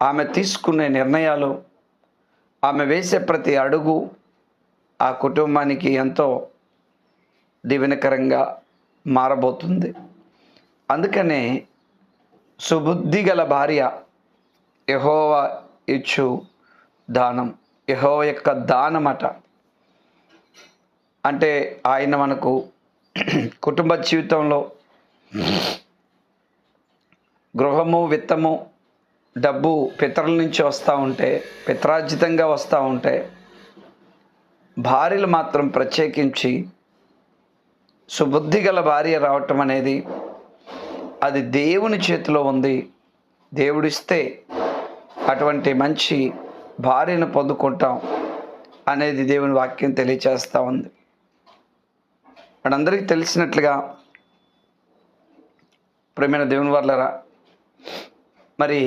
ఆమె తీసుకునే నిర్ణయాలు, ఆమె వేసే ప్రతి అడుగు ఆ కుటుంబానికి ఎంతో దీవెనకరంగా మారబోతుంది. అందుకనే సుబుద్ధి గల భార్య యెహోవా ఇచ్చు దానం, యెహోవా యొక్క దానమట. అంటే ఆయన మనకు కుటుంబ జీవితంలో గృహము, విత్తము, డబ్బు పితరుల నుంచి వస్తూ ఉంటే, పిత్రార్జితంగా వస్తూ ఉంటే, భార్యలు మాత్రం ప్రత్యేకించి సుబుద్ధి గల భార్య రావటం అనేది అది దేవుని చేతిలో ఉంది. దేవుడిస్తే అటువంటి మంచి భార్యను పొందుకుంటాం అనేది దేవుని వాక్యం తెలియచేస్తూ ఉంది. మనందరికీ తెలిసినట్లుగా ప్రియమైన దేవుని వర్లరా, మరి